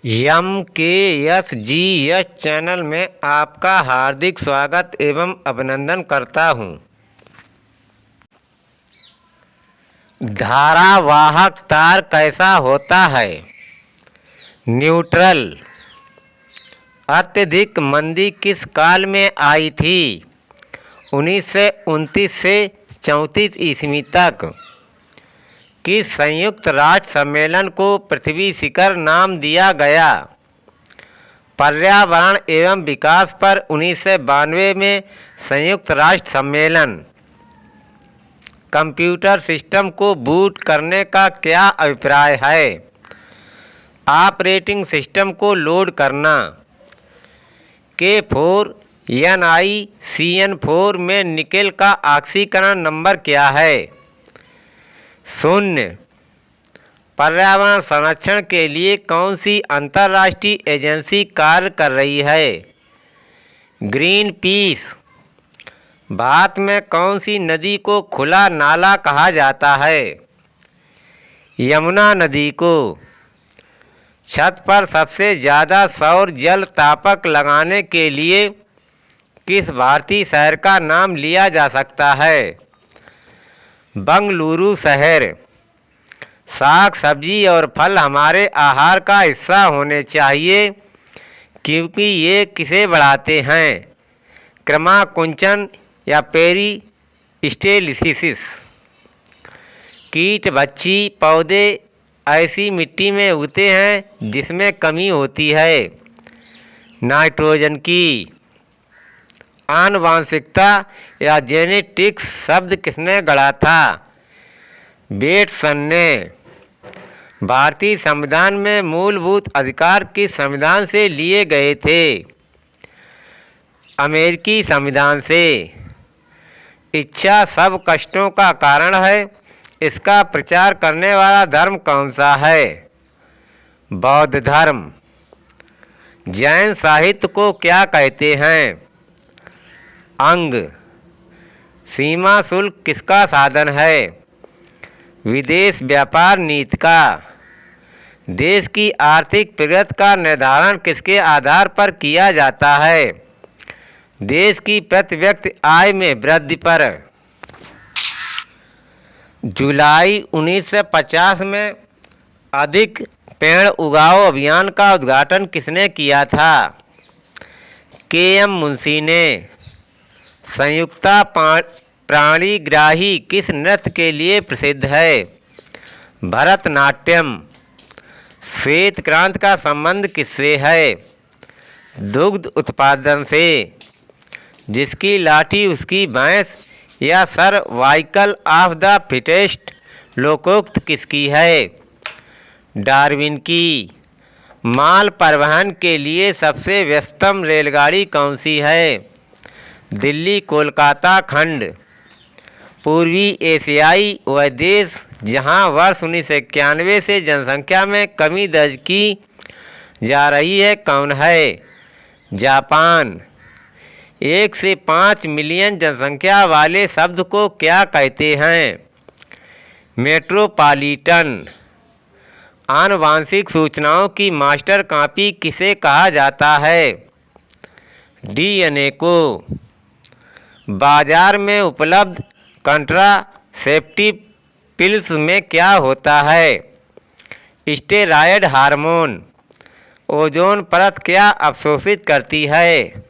MKSGS channel में आपका हार्दिक स्वागत एवं अभिनंदन करता हूं। धारावाहक तार कैसा होता है? न्यूट्रल। अत्यधिक मंदी किस काल में आई थी? 1929 से 34 ईस्वी तक। किस संयुक्त राष्ट्र सम्मेलन को पृथ्वी शिखर नाम दिया गया? पर्यावरण एवं विकास पर 1992 में संयुक्त राष्ट्र सम्मेलन। कंप्यूटर सिस्टम को बूट करने का क्या अभिप्राय है? ऑपरेटिंग सिस्टम को लोड करना। K4 NiCN4 में निकेल का ऑक्सीकरण नंबर क्या है? 0। पर्यावरण संरक्षण के लिए कौन सी अंतर्राष्ट्रीय एजेंसी कार्य कर रही है? Green peas. भारत में कौन सी नदी को खुला नाला कहा जाता है? यमुना नदी को। छत पर सबसे ज़्यादा सौर जल तापक लगाने के लिए किस भारतीय शहर का नाम लिया जा सकता है? बंगलुरु शहर। साग सब्जी और फल हमारे आहार का हिस्सा होने चाहिए क्योंकि ये किसे बढ़ाते हैं? क्रमाकुंचन या पेरिस्टेलिसिस। कीट बच्ची पौधे ऐसी मिट्टी में उगते हैं जिसमें कमी होती है नाइट्रोजन की। आनुवांशिकता या जेनेटिक्स शब्द किसने गढ़ा था? बेटसन ने। भारतीय संविधान में मूलभूत अधिकार किस संविधान से लिए गए थे? अमेरिकी संविधान से। इच्छा सब कष्टों का कारण है, इसका प्रचार करने वाला धर्म कौन सा है? बौद्ध धर्म। जैन साहित्य को क्या कहते हैं? अंग। सीमा शुल्क किसका साधन है? विदेश व्यापार नीति का। देश की आर्थिक प्रगति का निर्धारण किसके आधार पर किया जाता है? देश की प्रति व्यक्ति आय में वृद्धि पर। जुलाई 1950 में अधिक पेड़ उगाओ अभियान का उद्घाटन किसने किया था? KM मुंशी ने। संयुक्ता प्राणीग्राही किस नृत्य के लिए प्रसिद्ध है? भरतनाट्यम। श्वेत क्रांति का संबंध किससे है? दुग्ध उत्पादन से। जिसकी लाठी उसकी भैंस या सर्वाइकल ऑफ द फिटेस्ट लोकोक्त किसकी है? डार्विन की। माल परिवहन के लिए सबसे व्यस्तम रेलगाड़ी कौन सी है? दिल्ली कोलकाता खंड। पूर्वी एशियाई वह देश जहां वर्ष 1991 से जनसंख्या में कमी दर्ज की जा रही है कौन है? जापान। 1 से 5 मिलियन जनसंख्या वाले शब्द को क्या कहते हैं? मेट्रोपॉलिटन। आनुवांशिक सूचनाओं की मास्टर कॉपी किसे कहा जाता है? DNA को। बाजार में उपलब्ध कंट्रासेप्टिव पिल्स में क्या होता है? Steroid hormone. ओजोन परत क्या अवशोषित करती है?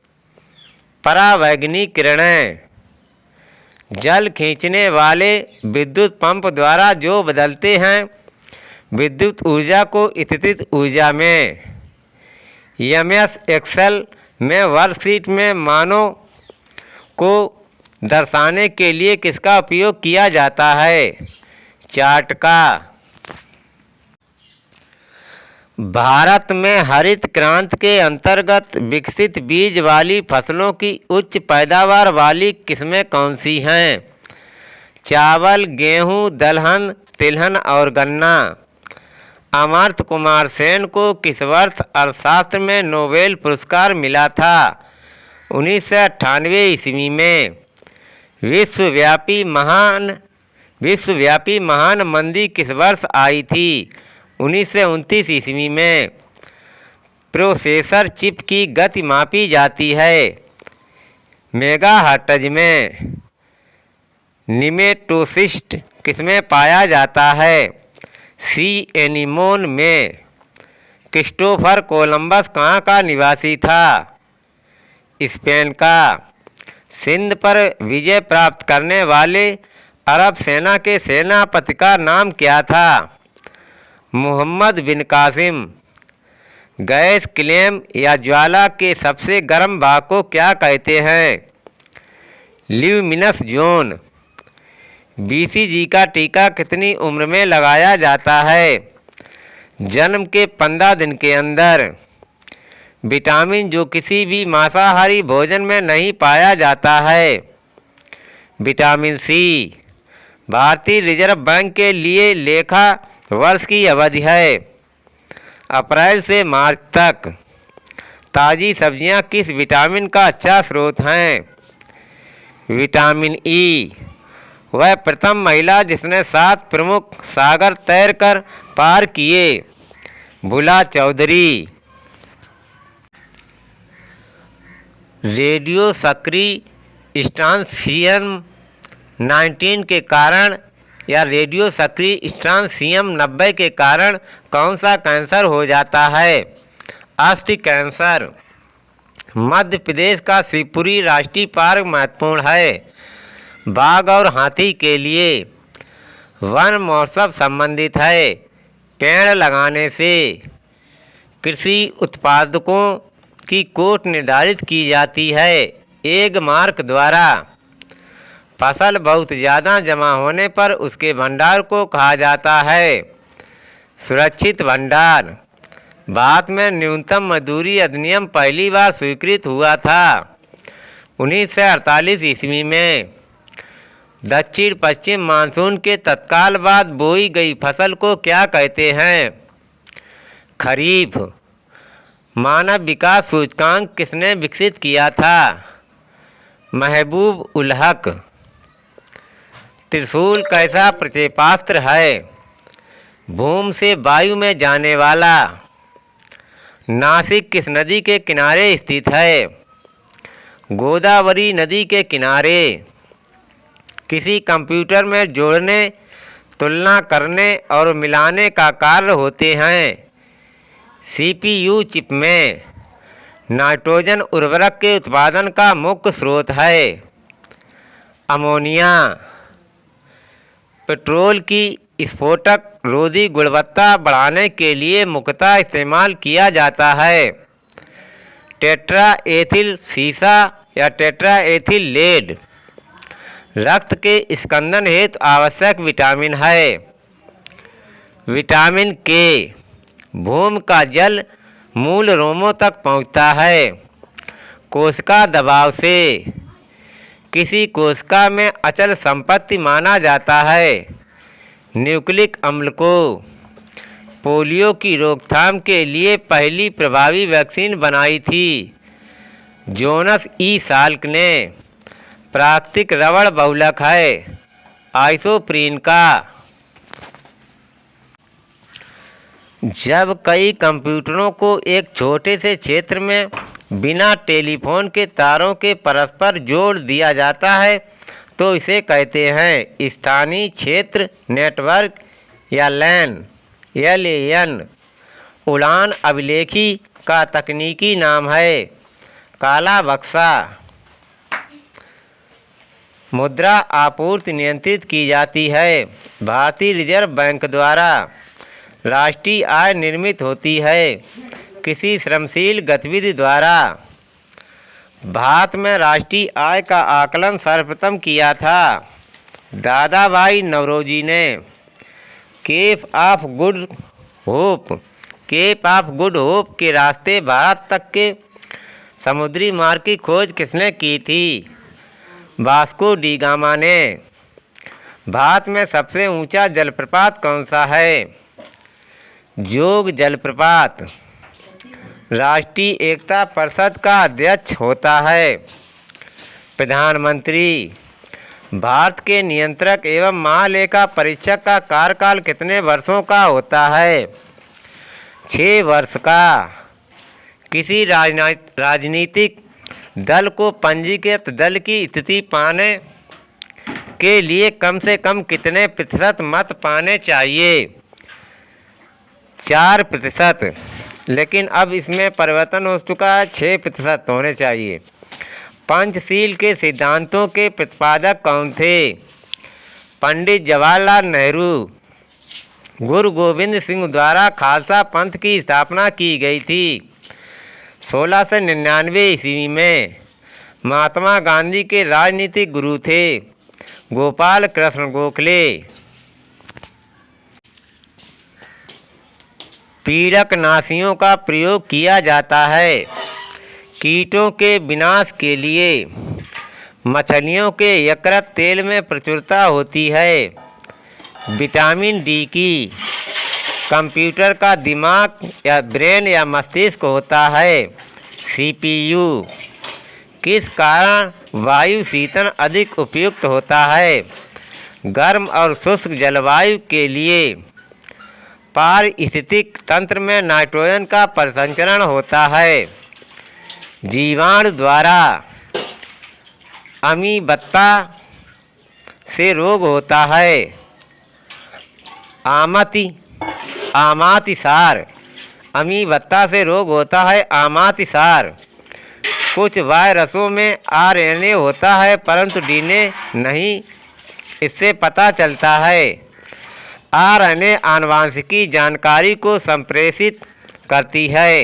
परावैंगनी किरणें। जल खींचने वाले विद्युत पंप द्वारा जो बदलते हैं विद्युत ऊर्जा को स्थितिज ऊर्जा में। MS एक्सेल में वर्कशीट में मानों को दर्शाने के लिए किसका उपयोग किया जाता है? चार्ट का। भारत में हरित क्रांति के अंतर्गत विकसित बीज वाली फसलों की उच्च पैदावार वाली किस्में कौन सी हैं? चावल, गेहूं, दलहन, तिलहन और गन्ना। अमर्त्य कुमार सेन को किस वर्ष अर्थशास्त्र में नोबेल पुरस्कार मिला था? 1998 ईस्वी में। विश्वव्यापी महान मंदी किस वर्ष आई थी? 1929 ईस्वी में। प्रोसेसर चिप की गति मापी जाती है। मेगाहर्ट्ज में। निमेटोसिस्ट किसमें पाया जाता है? सी एनीमोन में। क्रिस्टोफर कोलंबस कहाँ का निवासी था? स्पेन का। सिंध पर विजय प्राप्त करने वाले अरब सेना के सेनापति का नाम क्या था? मोहम्मद बिन कासिम। गैस क्लेम या ज्वाला के सबसे गर्म भाग को क्या कहते हैं? Luminous zone. बीसीजी का टीका कितनी उम्र में लगाया जाता है? जन्म के 15 दिन के अंदर। विटामिन जो किसी भी मांसाहारी भोजन में नहीं पाया जाता है। Vitamin C. भारतीय रिजर्व बैंक के लिए लेखा वर्ष की अवधि है अप्रैल से मार्च तक। ताज़ी सब्जियां किस विटामिन का अच्छा स्रोत हैं? Vitamin E. वह प्रथम महिला जिसने 7 प्रमुख सागर तैरकर पार किए। भुला चौधरी। रेडियो सक्रिय स्ट्रांसियम 19 के कारण या रेडियो सक्रिय स्ट्रांसियम 90 के कारण कौन सा कैंसर हो जाता है? अस्थि कैंसर। मध्य प्रदेश का शिवपुरी राष्ट्रीय पार्क महत्वपूर्ण है बाघ और हाथी के लिए। वन महोत्सव संबंधित है पेड़ लगाने से। कृषि उत्पादकों की कोट निर्धारित की जाती है एग मार्क द्वारा। फसल बहुत ज़्यादा जमा होने पर उसके भंडार को कहा जाता है सुरक्षित भंडार। भारत में न्यूनतम मजदूरी अधिनियम पहली बार स्वीकृत हुआ था 1948 ईस्वी में। दक्षिण पश्चिम मानसून के तत्काल बाद बोई गई फसल को क्या कहते हैं? खरीफ। मानव विकास सूचकांक किसने विकसित किया था? महबूब उल हक। त्रिशूल कैसा प्रक्षेपास्त्र है? भूमि से वायु में जाने वाला। नासिक किस नदी के किनारे स्थित है? गोदावरी नदी के किनारे। किसी कंप्यूटर में जोड़ने, तुलना करने और मिलाने का कार्य होते हैं सीपीयू चिप में। नाइट्रोजन उर्वरक के उत्पादन का मुख्य स्रोत है अमोनिया। पेट्रोल की स्फोटक रोधी गुणवत्ता बढ़ाने के लिए मुख्यतः इस्तेमाल किया जाता है टेट्रा एथिल सीसा या टेट्रा एथिल लेड। रक्त के स्कंदन हेतु आवश्यक विटामिन है विटामिन के। भूमि का जल मूल रोमों तक पहुंचता है कोशिका दबाव से। किसी कोशिका में अचल संपत्ति माना जाता है न्यूक्लिक अम्ल को। पोलियो की रोकथाम के लिए पहली प्रभावी वैक्सीन बनाई थी जोनस ई साल्क ने। प्राकृतिक रबड़ बहुलक है आइसोप्रीन का। जब कई कंप्यूटरों को एक छोटे से क्षेत्र में बिना टेलीफोन के तारों के परस्पर जोड़ दिया जाता है तो इसे कहते हैं स्थानीय क्षेत्र नेटवर्क या लैन LAN। उड़ान अभिलेखी का तकनीकी नाम है काला बक्सा। मुद्रा आपूर्ति नियंत्रित की जाती है भारतीय रिजर्व बैंक द्वारा। राष्ट्रीय आय निर्मित होती है किसी श्रमशील गतिविधि द्वारा। भारत में राष्ट्रीय आय का आकलन सर्वप्रथम किया था दादा भाई नौरोजी ने। केप ऑफ गुड होप के रास्ते भारत तक के समुद्री मार्ग की खोज किसने की थी? वास्को डी गामा ने। भारत में सबसे ऊंचा जलप्रपात कौन सा है? जोग जलप्रपात। राष्ट्रीय एकता परिषद का अध्यक्ष होता है प्रधानमंत्री। भारत के नियंत्रक एवं महालेखा परीक्षक का कार्यकाल कितने वर्षों का होता है? 6 वर्ष का। किसी राजनीतिक दल को पंजीकृत दल की स्थिति पाने के लिए कम से कम कितने प्रतिशत मत पाने चाहिए? 4%। लेकिन अब इसमें परिवर्तन हो चुका है, 6% होने चाहिए। पंचशील के सिद्धांतों के प्रतिपादक कौन थे? पंडित जवाहरलाल नेहरू। गुरु गोविंद सिंह द्वारा खालसा पंथ की स्थापना की गई थी 1699 ईस्वी में। महात्मा गांधी के राजनीतिक गुरु थे गोपाल कृष्ण गोखले। पीड़कनाशियों का प्रयोग किया जाता है कीटों के विनाश के लिए। मछलियों के यकृत तेल में प्रचुरता होती है विटामिन डी की। कंप्यूटर का दिमाग या ब्रेन या मस्तिष्क होता है सीपीयू। किस कारण वायु शीतन अधिक उपयुक्त होता है? गर्म और शुष्क जलवायु के लिए। पारिस्थितिक तंत्र में नाइट्रोजन का परिसंचरण होता है जीवाणु द्वारा। अमीबत्ता से रोग होता है आमातिसार। अमीबत्ता से रोग होता है आमातिसार। कुछ वायरसों में आरएनए होता है परंतु डीएनए नहीं, इससे पता चलता है। आरएनए आनुवंशिकी जानकारी को संप्रेषित करती है।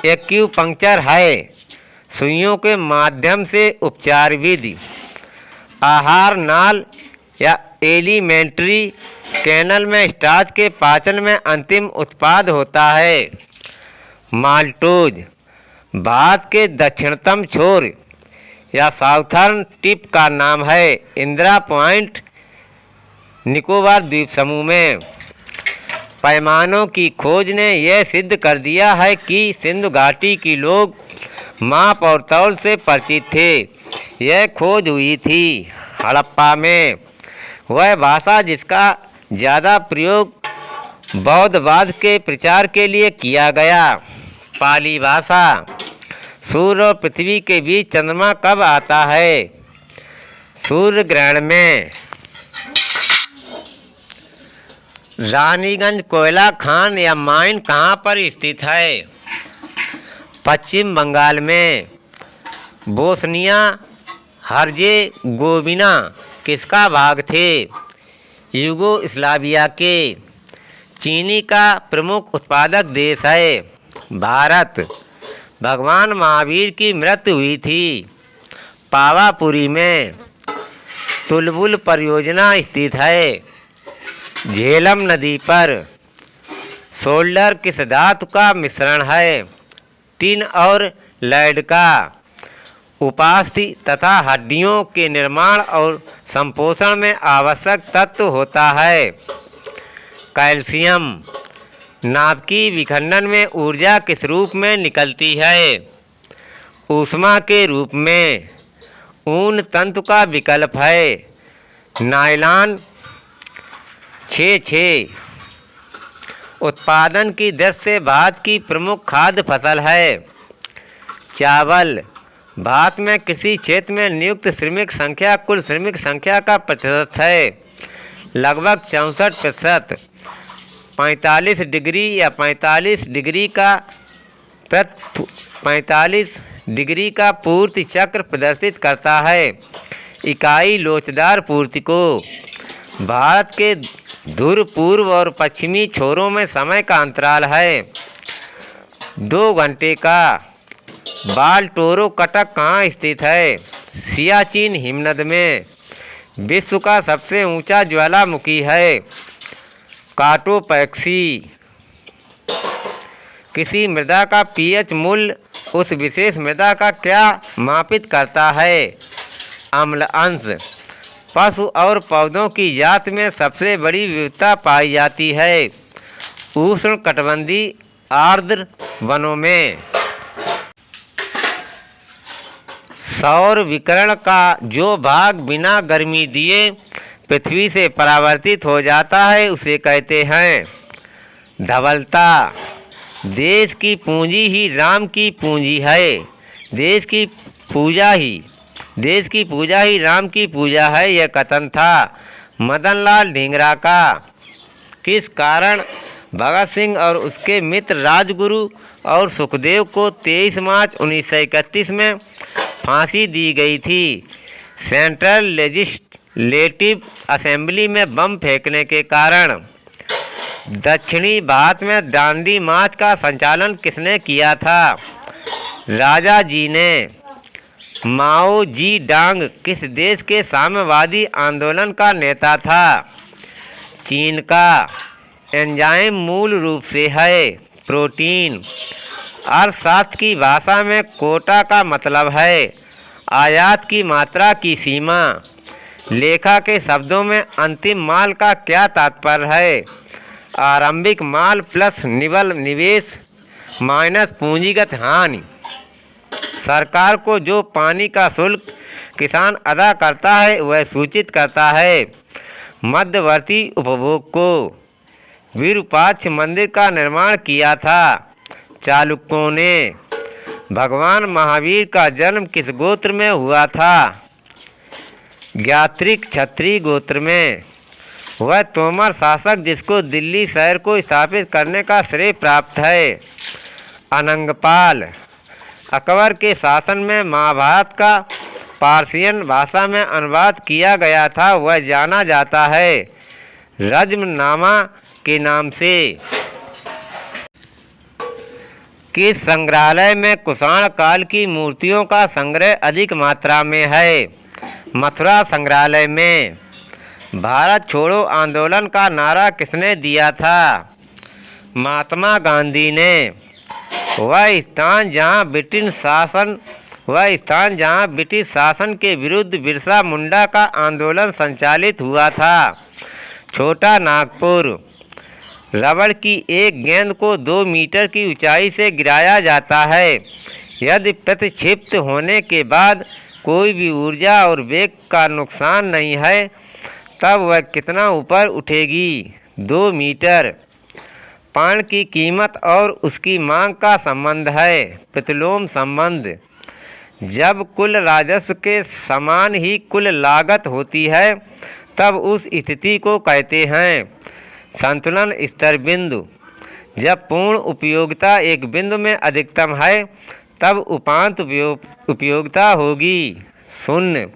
एक्यूपंक्चर है सुइयों के माध्यम से उपचार विधि। आहार नाल या एलिमेंट्री कैनल में स्टार्च के पाचन में अंतिम उत्पाद होता है माल्टोज। भारत के दक्षिणतम छोर या साउथर्न टिप का नाम है इंदिरा पॉइंट निकोबार द्वीप समूह में। पैमानों की खोज ने यह सिद्ध कर दिया है कि सिंधु घाटी के लोग माप और तौल से परिचित थे। यह खोज हुई थी हड़प्पा में। वह भाषा जिसका ज़्यादा प्रयोग बौद्धवाद के प्रचार के लिए किया गया पाली भाषा। सूर्य और पृथ्वी के बीच चंद्रमा कब आता है? सूर्य ग्रहण में। रानीगंज कोयला खान या माइन कहाँ पर स्थित है? पश्चिम बंगाल में। बोस्निया हर्जेगोविना किसका भाग थे? यूगोस्लाविया के। चीनी का प्रमुख उत्पादक देश है भारत। भगवान महावीर की मृत्यु हुई थी पावापुरी में। तुलबुल परियोजना स्थित है झेलम नदी पर। सोल्डर किस धातु का मिश्रण है? टिन और लेड का। उपास्थि तथा हड्डियों के निर्माण और संपोषण में आवश्यक तत्व होता है कैल्शियम। नाभिकीय विखंडन में ऊर्जा किस रूप में निकलती है? ऊष्मा के रूप में। ऊन तंतु का विकल्प है नायलॉन 6 उत्पादन की दृष्टि से भारत की प्रमुख खाद्य फसल है चावल। भारत में किसी क्षेत्र में नियुक्त श्रमिक संख्या कुल श्रमिक संख्या का प्रतिशत है लगभग 64%। 45 डिग्री या 45 डिग्री का पूर्ति चक्र प्रदर्शित करता है इकाई लोचदार पूर्ति को। भारत के ध्रुव पूर्व और पश्चिमी छोरों में समय का अंतराल है 2 घंटे का। बाल्टोरो कटक कहाँ स्थित है? सियाचिन हिमनद में। विश्व का सबसे ऊंचा ज्वालामुखी है काटोपैक्सी। किसी मृदा का पीएच मूल्य उस विशेष मृदा का क्या मापित करता है? अम्ल अंश। पशु और पौधों की जात में सबसे बड़ी विविधता पाई जाती है उष्णकटिबंधीय आर्द्र वनों में। सौर विकिरण का जो भाग बिना गर्मी दिए पृथ्वी से परावर्तित हो जाता है उसे कहते हैं धवलता। देश की पूंजी ही राम की पूंजी है। देश की पूजा ही राम की पूजा है, यह कथन था मदनलाल ढींगरा का। किस कारण भगत सिंह और उसके मित्र राजगुरु और सुखदेव को 23 मार्च 1931 में फांसी दी गई थी? सेंट्रल लेजिस्लेटिव असेंबली में बम फेंकने के कारण। दक्षिणी भारत में दांडी मार्च का संचालन किसने किया था? राजा जी ने। माओ जी डांग किस देश के साम्यवादी आंदोलन का नेता था? चीन का। एंजाइम मूल रूप से है प्रोटीन। अर्थशास्त्र की भाषा में कोटा का मतलब है आयात की मात्रा की सीमा। लेखा के शब्दों में अंतिम माल का क्या तात्पर्य है? आरंभिक माल प्लस निवेश माइनस पूंजीगत हानि। सरकार को जो पानी का शुल्क किसान अदा करता है वह सूचित करता है मध्यवर्ती उपभोग को। विरूपाक्ष मंदिर का निर्माण किया था चालुक्यों ने। भगवान महावीर का जन्म किस गोत्र में हुआ था? ज्ञात्रिक क्षत्रिय गोत्र में। वह तोमर शासक जिसको दिल्ली शहर को स्थापित करने का श्रेय प्राप्त है? अनंगपाल। अकबर के शासन में महाभारत का पार्सियन भाषा में अनुवाद किया गया था, वह जाना जाता है रज्मनामा के नाम से। किस संग्रहालय में कुषाण काल की मूर्तियों का संग्रह अधिक मात्रा में है? मथुरा संग्रहालय में। भारत छोड़ो आंदोलन का नारा किसने दिया था? महात्मा गांधी ने। वह स्थान जहां ब्रिटिश शासन के विरुद्ध बिरसा मुंडा का आंदोलन संचालित हुआ था? छोटा नागपुर। रबड़ की एक गेंद को 2 मीटर की ऊंचाई से गिराया जाता है। यदि प्रतिक्षिप्त होने के बाद कोई भी ऊर्जा और वेग का नुकसान नहीं है तब वह कितना ऊपर उठेगी? 2 मीटर। पान की कीमत और उसकी मांग का संबंध है प्रतिलोम संबंध। जब कुल राजस्व के समान ही कुल लागत होती है तब उस स्थिति को कहते हैं संतुलन स्तर बिंदु। जब पूर्ण उपयोगिता एक बिंदु में अधिकतम है तब उपांत उपयोगिता होगी 0।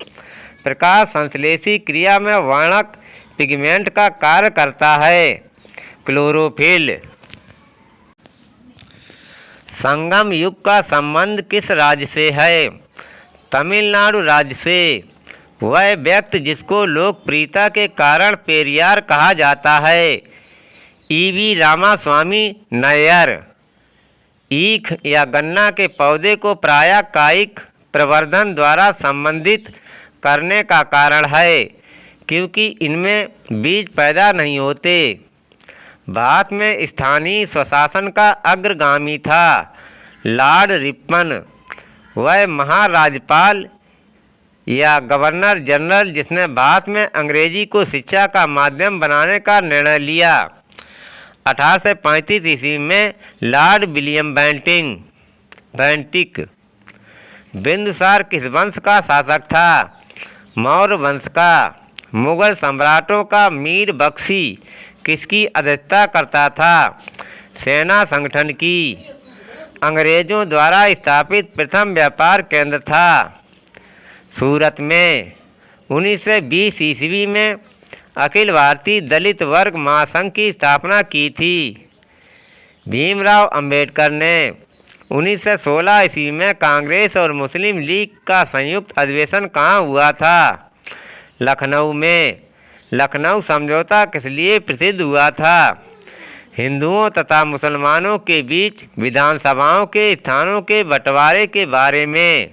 प्रकाश संश्लेषी क्रिया में वर्णक पिगमेंट का कार्य करता है क्लोरोफिल। संगम युग का संबंध किस राज्य से है? तमिलनाडु राज्य से। वह व्यक्ति जिसको लोकप्रियता के कारण पेरियार कहा जाता है? ईवी रामास्वामी नायर। ईख या गन्ना के पौधे को प्रायः कायिक प्रवर्धन द्वारा संबंधित करने का कारण है क्योंकि इनमें बीज पैदा नहीं होते। भारत में स्थानीय स्वशासन का अग्रगामी था लॉर्ड रिपन। वह महाराजपाल या गवर्नर जनरल जिसने भारत में अंग्रेजी को शिक्षा का माध्यम बनाने का निर्णय लिया। 1835 ईस्वी में लॉर्ड विलियम बेंटिक। बिंदुसार किस वंश का शासक था? मौर्य वंश का। मुगल सम्राटों का मीर बख्शी किसकी अध्यक्षता करता था? सेना संगठन की। अंग्रेजों द्वारा स्थापित प्रथम व्यापार केंद्र था सूरत में। 1920 ईस्वी में अखिल भारतीय दलित वर्ग महासंघ की स्थापना की थी भीमराव अंबेडकर ने। 1916 ईस्वी में कांग्रेस और मुस्लिम लीग का संयुक्त अधिवेशन कहाँ हुआ था? लखनऊ में। लखनऊ समझौता किस लिए प्रसिद्ध हुआ था? हिंदुओं तथा मुसलमानों के बीच विधानसभाओं के स्थानों के बंटवारे के बारे में।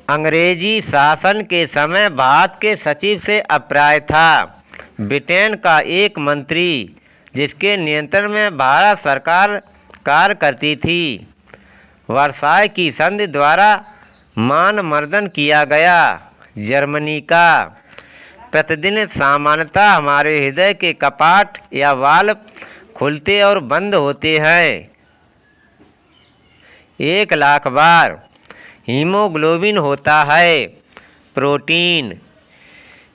अंग्रेजी शासन के समय भारत के सचिव से अभिप्राय था ब्रिटेन का एक मंत्री जिसके नियंत्रण में भारत सरकार कार्य करती थी। वर्साय की संधि द्वारा मानमर्दन किया गया जर्मनी का। प्रतिदिन सामान्यतः हमारे हृदय के कपाट या वाल्व खुलते और बंद होते हैं 1,00,000 बार। हीमोग्लोबिन होता है प्रोटीन।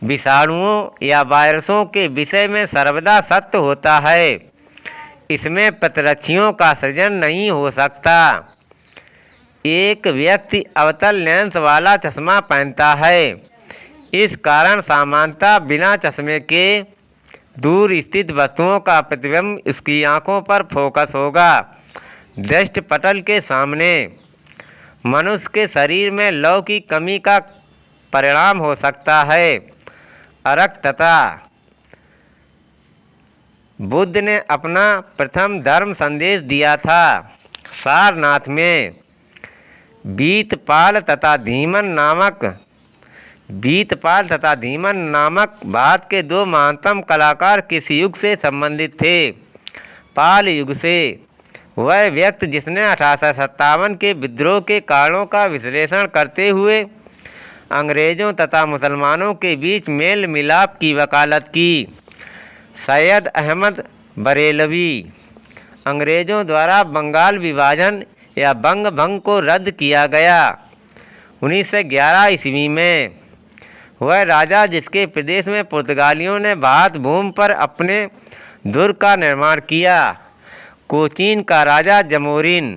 विषाणुओं या वायरसों के विषय में सर्वदा सत्य होता है। इसमें प्रतिरक्षियों का सृजन नहीं हो सकता। एक व्यक्ति अवतल लेंस वाला चश्मा पहनता है। इस कारण सामान्यतः बिना चश्मे के दूर स्थित वस्तुओं का प्रतिबिंब उसकी आंखों पर फोकस होगा। दृष्टिपटल के सामने मनुष्य के शरीर में लौह की कमी का परिणाम हो सकता है। अरक्तता। बुद्ध ने अपना प्रथम धर्म संदेश दिया था सारनाथ में। बीतपाल तथा धीमन नामक भारत के 2 महानतम कलाकार किस युग से संबंधित थे? पाल युग से। वह व्यक्ति जिसने 1857 के विद्रोह के कारणों का विश्लेषण करते हुए अंग्रेज़ों तथा मुसलमानों के बीच मेल मिलाप की वकालत की। सैयद अहमद बरेलवी। अंग्रेज़ों द्वारा बंगाल विभाजन या बंग भंग को रद्द किया गया 1911 ईस्वी में। वह राजा जिसके प्रदेश में पुर्तगालियों ने भारत भूमि पर अपने दुर्ग का निर्माण किया। कोचीन का राजा जमोरिन।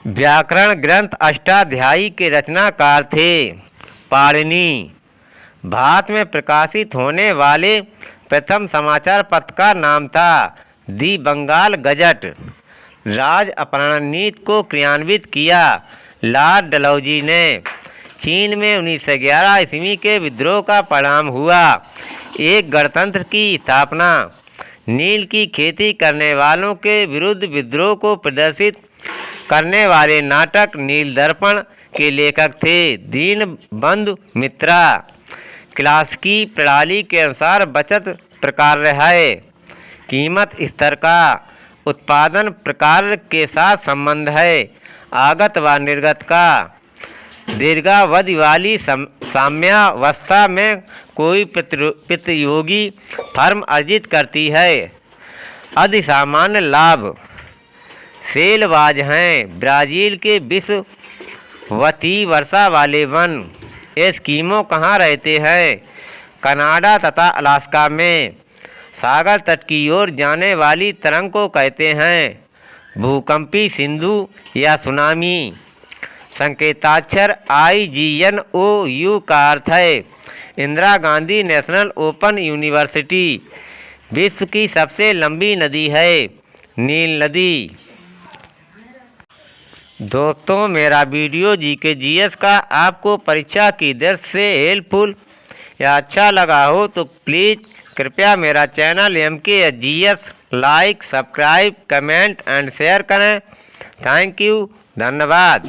व्याकरण ग्रंथ अष्टाध्यायी के रचनाकार थे पाणिनि। भारत में प्रकाशित होने वाले प्रथम समाचार पत्र का नाम था दी बंगाल गजट। राज अपहरण नीति को क्रियान्वित किया लॉर्ड डलहौजी ने। चीन में 1911 ईस्वी के विद्रोह का परिणाम हुआ एक गणतंत्र की स्थापना। नील की खेती करने वालों के विरुद्ध विद्रोह को प्रदर्शित करने वाले नाटक नील दर्पण के लेखक थे दीनबंधु मित्रा। क्लासिकी प्रणाली के अनुसार बचत प्रकार है। कीमत स्तर का उत्पादन प्रकार के साथ संबंध है। आगत व निर्गत का। दीर्घावधि वाली साम्यावस्था में कोई प्रतियोगी फर्म अर्जित करती है अधिसामान्य लाभ। सेलबाज हैं ब्राज़ील के विषुवतीय वर्षा वाले वन। एस्किमो कहाँ रहते हैं? कनाडा तथा अलास्का में। सागर तट की ओर जाने वाली तरंग को कहते हैं भूकंपी सिंधु या सुनामी। संकेताक्षर IGNOU का अर्थ है Indira Gandhi national open university. विश्व की सबसे लंबी नदी है नील नदी। दोस्तों, मेरा वीडियो GK GS का आपको परीक्षा की दृष्टि से हेल्पफुल या अच्छा लगा हो तो प्लीज़ कृपया मेरा channel MK GS like, subscribe, comment and share करें। Thank you. धन्यवाद।